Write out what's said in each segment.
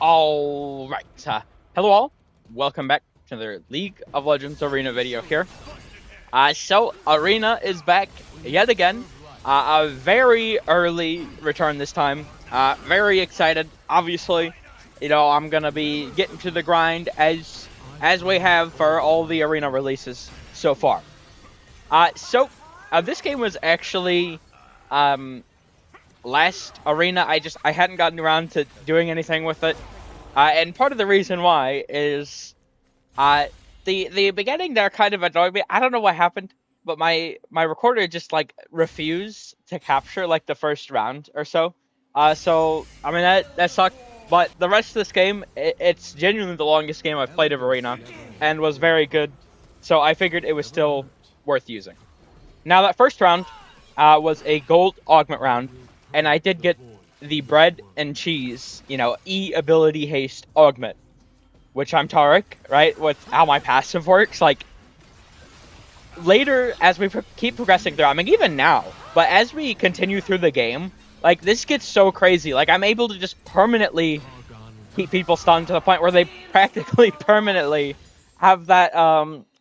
Alright, hello all, welcome back to the League of Legends Arena video here. So Arena is back yet again, a very early return this time, very excited, obviously. You know, I'm gonna be getting to the grind as we have for all the Arena releases so far. This game was actually, last Arena, I hadn't gotten around to doing anything with it. And part of the reason why is the beginning there kind of annoyed me. I don't know what happened, but my recorder just like refused to capture like the first round or so. So I mean that sucked. But the rest of this game, it's genuinely the longest game I've played of Arena, and was very good. So I figured it was still worth using. Now that first round was a gold augment round, and I did get the bread and cheese, you know, E ability haste augment, which I'm Taric, right? With how my passive works, like later as we keep progressing through, I mean even now, but as we continue through the game, like this gets so crazy. Like I'm able to just permanently keep people stunned to the point where they practically permanently have that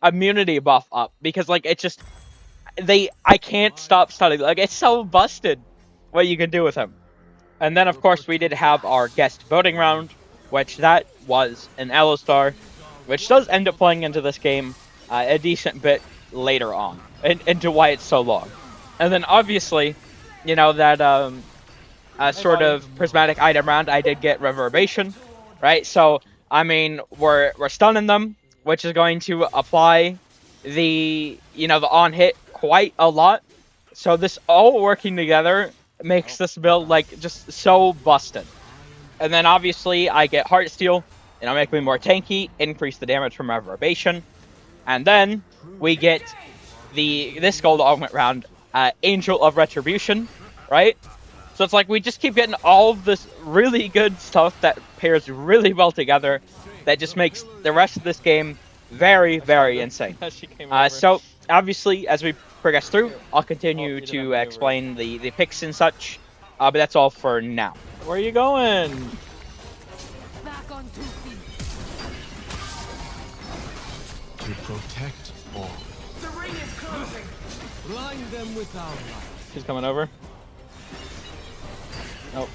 immunity buff up, because like it's just I can't stop stunning. Like it's so busted what you can do with him. And then, of course, we did have our guest voting round, which that was an Alistar, which does end up playing into this game a decent bit later on, and into why it's so long. And then, obviously, you know, that sort of prismatic item round, I did get Reverberation, right? So, I mean, we're stunning them, which is going to apply the on-hit quite a lot. So this all working together makes this build like just so busted. And then obviously I get Heartsteel, and it'll make me more tanky, increase the damage from Reverberation. And then we get this gold augment round, Angel of Retribution, right? So it's like we just keep getting all of this really good stuff that pairs really well together, that just makes the rest of this game very, very insane. So obviously, as we progress through, I'll continue to explain the picks and such, but that's all for now. Where are you going? Back on 2 feet. To protect all. The ring is closing. Blind them with our light. He's coming over. Oh.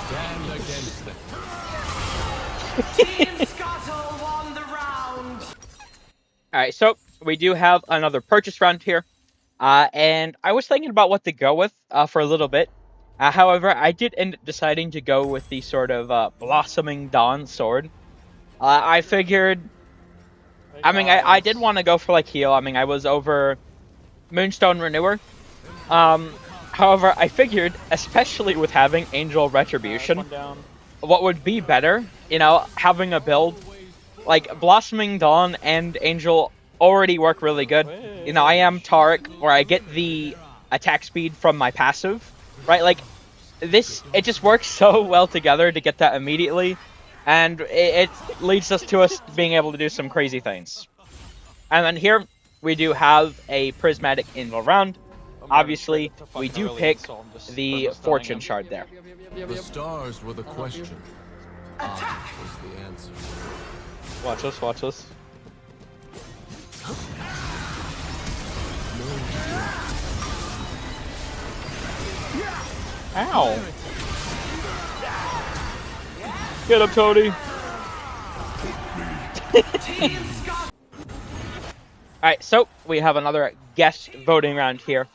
Stand against them. Team Scuttle won the round. Alright, so we do have another purchase round here. And I was thinking about what to go with for a little bit. However, I did end up deciding to go with the sort of Blossoming Dawn sword. I figured... I mean, I did want to go for, like, heal. I mean, I was over Moonstone Renewer. However, I figured, especially with having Angel Retribution, what would be better, you know, having a build like Blossoming Dawn and Angel already work really good. You know, I am Taric, where I get the attack speed from my passive, right? Like, it just works so well together to get that immediately, and it leads us to us being able to do some crazy things. And then here, we do have a Prismatic Angel round. Obviously, we do pick the Fortune Shard there. The stars were the question. I was the answer. Watch this, watch this. Ow! Get him, Tony! Alright, so we have another guest voting round here.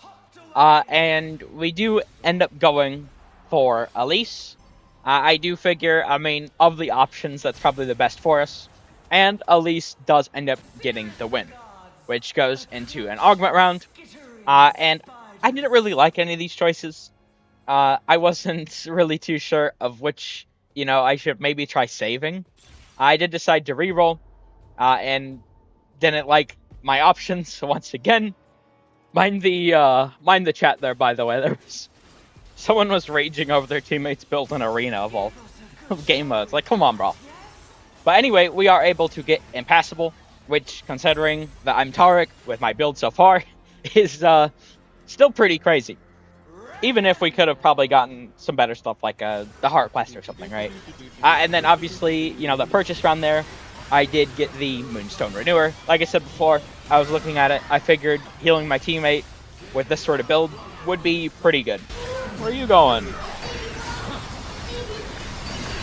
And we do end up going for Elise. I do figure, I mean, of the options, that's probably the best for us. And Elise does end up getting the win, which goes into an augment round. And I didn't really like any of these choices. I wasn't really too sure of which, you know, I should maybe try saving. I did decide to reroll, and didn't like my options once again. Mind the chat there, by the way. There was someone was raging over their teammates built an arena of all game modes. Like, come on, bro. But anyway, we are able to get Impassable, which, considering that I'm Taric with my build so far, is still pretty crazy. even if we could have probably gotten some better stuff like the Heart Quest or something, right? And then obviously, you know, the purchase round there, I did get the Moonstone Renewer. Like I said before, I was looking at it. I figured healing my teammate with this sort of build would be pretty good. Where are you going?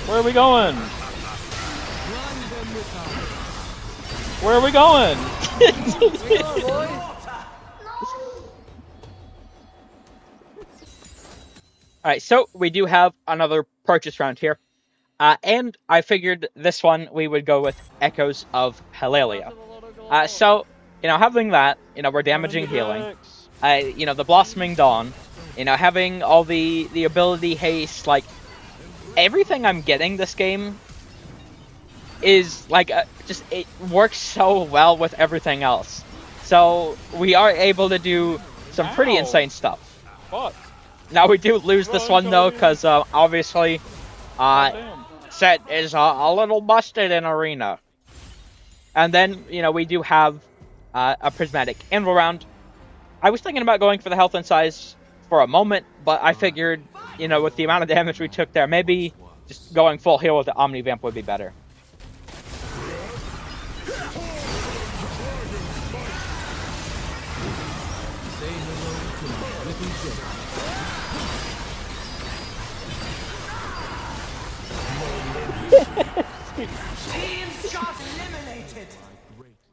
Where are we going? Where are we going? Alright, so we do have another purchase round here. And I figured this one we would go with Echoes of Helalia. So, you know, having that, you know, we're damaging healing. You know, the Blossoming Dawn, you know, having all the ability haste, like, everything I'm getting this game is, like, just, it works so well with everything else. So, we are able to do some pretty insane stuff. Fuck. Now, we do lose this one, though, because, obviously, Set is a little busted in Arena. And then, you know, we do have a Prismatic Anvil round. I was thinking about going for the health and size for a moment, but I figured, you know, with the amount of damage we took there, maybe just going full heal with the Omnivamp would be better.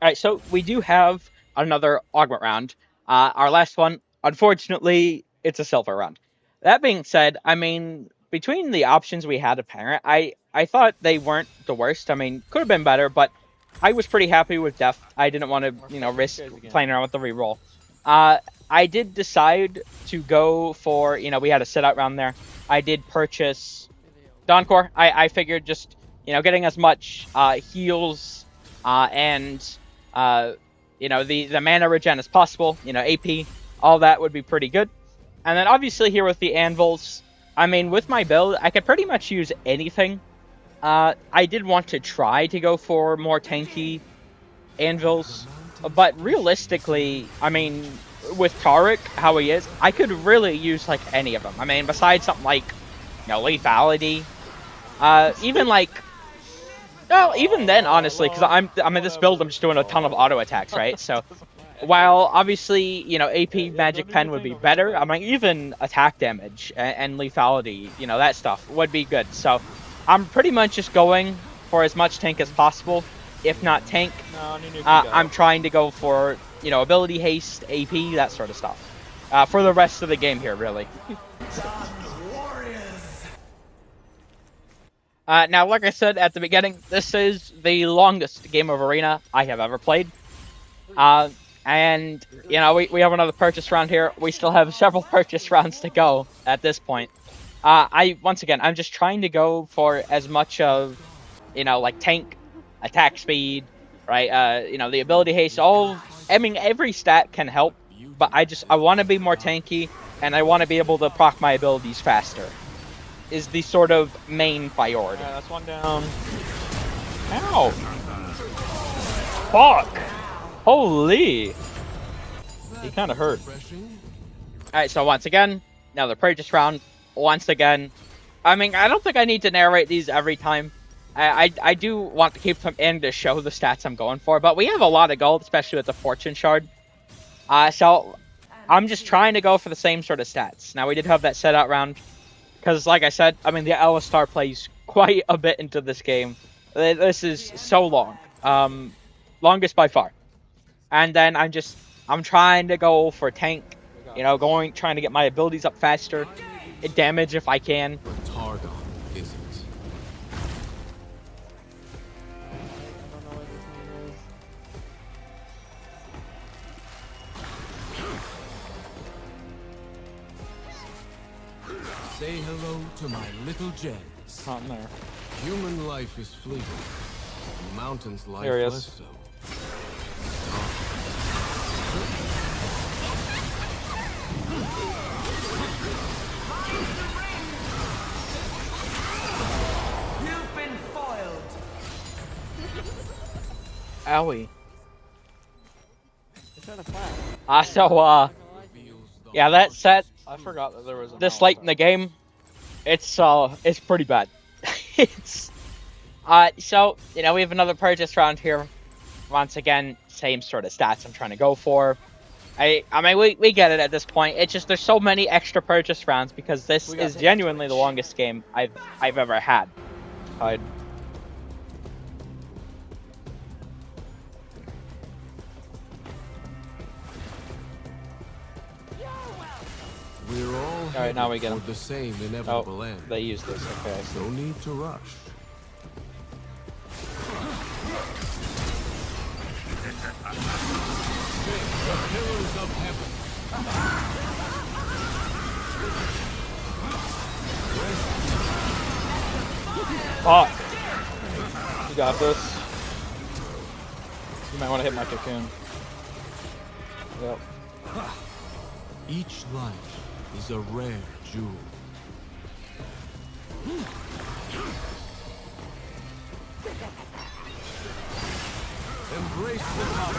Alright, so we do have another Augment round. Our last one, unfortunately, it's a Silver round. That being said, I mean, between the options we had apparent, I thought they weren't the worst. I mean, could have been better, but I was pretty happy with Death. I didn't want to, you know, risk playing around with the reroll. I did decide to go for, you know, we had a sit-out round there. I did purchase Dawncore. I figured just, you know, getting as much heals and you know, the mana regen as possible, you know, AP, all that would be pretty good. And then obviously here with the anvils, I mean, with my build, I could pretty much use anything. I did want to try to go for more tanky anvils, but realistically, I mean, with Taric, how he is, I could really use, like, any of them. I mean, besides something like, you know, lethality, even, like, no, even then, honestly, because I mean, this build, I'm just doing a ton of auto attacks, right? So, while obviously, you know, AP Magic Pen would be better, I mean, even attack damage and lethality, you know, that stuff would be good. So, I'm pretty much just going for as much tank as possible. If not tank, I'm trying to go for, you know, ability haste, AP, that sort of stuff. For the rest of the game here, really. Now, like I said at the beginning, this is the longest game of Arena I have ever played. And, you know, we have another purchase round here. We still have several purchase rounds to go at this point. Once again, I'm just trying to go for as much of, you know, like tank, attack speed, right? You know, the ability haste, I mean, every stat can help, but I want to be more tanky, and I want to be able to proc my abilities faster. Is the sort of main priority. Yeah, that's one down. Ow! Fuck! Holy! He kind of hurt. Alright, so once again, another purchase round. Once again, I mean, I don't think I need to narrate these every time. I do want to keep them in to show the stats I'm going for, but we have a lot of gold, especially with the Fortune Shard. So I'm just trying to go for the same sort of stats. Now, we did have that set out round. Because, like I said, I mean, the Alistar plays quite a bit into this game. This is so long. Longest by far. And then I'm trying to go for tank. You know, trying to get my abilities up faster. Damage if I can. Targon isn't. Say hello to my little gens. Not in there. Human life is fleeting. The mountain's life There he is. less so. You've been foiled. Owie. It's at a flat. So, yeah, that set, I forgot that there was a this late in the game, it's pretty bad. It's so you know we have another purchase round here. Once again, same sort of stats I'm trying to go for. I mean we get it at this point. It's just there's so many extra purchase rounds because this is genuinely the longest game I've ever had. We're all right, now we get headed him. toward the same inevitable end. They used this. Okay. No need to rush. The pillars of heaven. Fuck. You got this. You might want to hit my cocoon. Yep. Each life is a rare jewel. Embrace the power.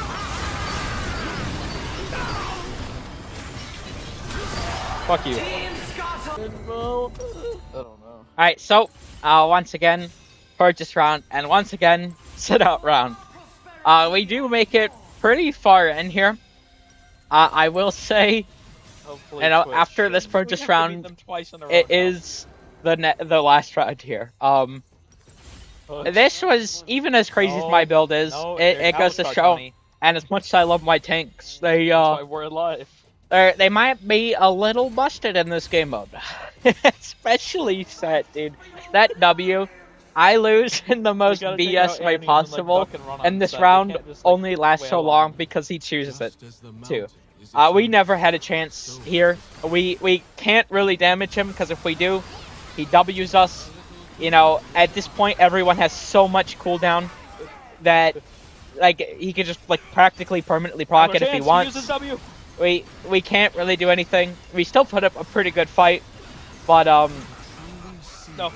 Fuck you. Team Scuttle. I don't know. All right, so once again, purchase round, and once again, sit out round. We do make it pretty far in here. I will say, Hopefully, you know, Twitch after shouldn't- this we purchase have to beat round, them twice in a row it now. is the last round here. This was even as crazy as my build is. It goes to show, and as much as I love my tanks, That's why we're alive. they might be a little busted in this game mode. Especially Set, dude. That W, I lose in the most gotta take BS out way enemies and, like, possible, duck and run on and this Set. We round can't just, like, only lasts so wail long on. because he chooses it Just as the too. mountain is We eternal. never had a chance here. We can't really damage him because if we do, he W's us. You know, at this point, everyone has so much cooldown that like he could just like practically permanently proc it if he wants. Use his W. We can't really do anything. We still put up a pretty good fight, but No,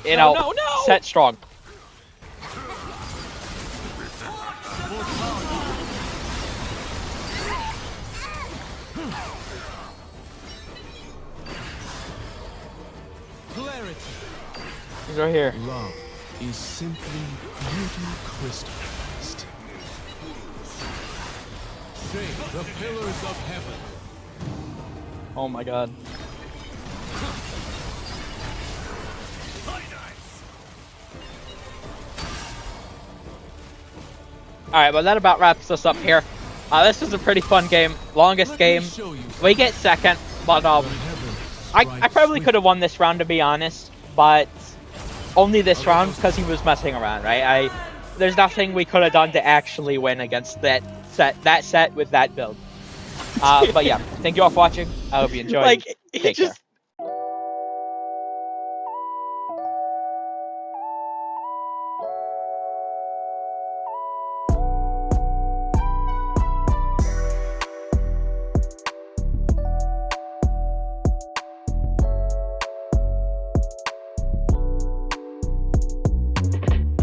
you no, know, no. Set strong. Clarity. He's right here. Love is simply beauty crystallized. Shake the pillars of heaven. Oh my god. All right, but that about wraps us up here. This was a pretty fun game, longest Let me game. show you We get second, but the heavens I strike probably could have swift. won this round to be honest, but only this round because he was messing around, right? There's nothing we could have done to actually win against that set with that build. But yeah, thank you all for watching. I hope you enjoyed. Like, he Take care. just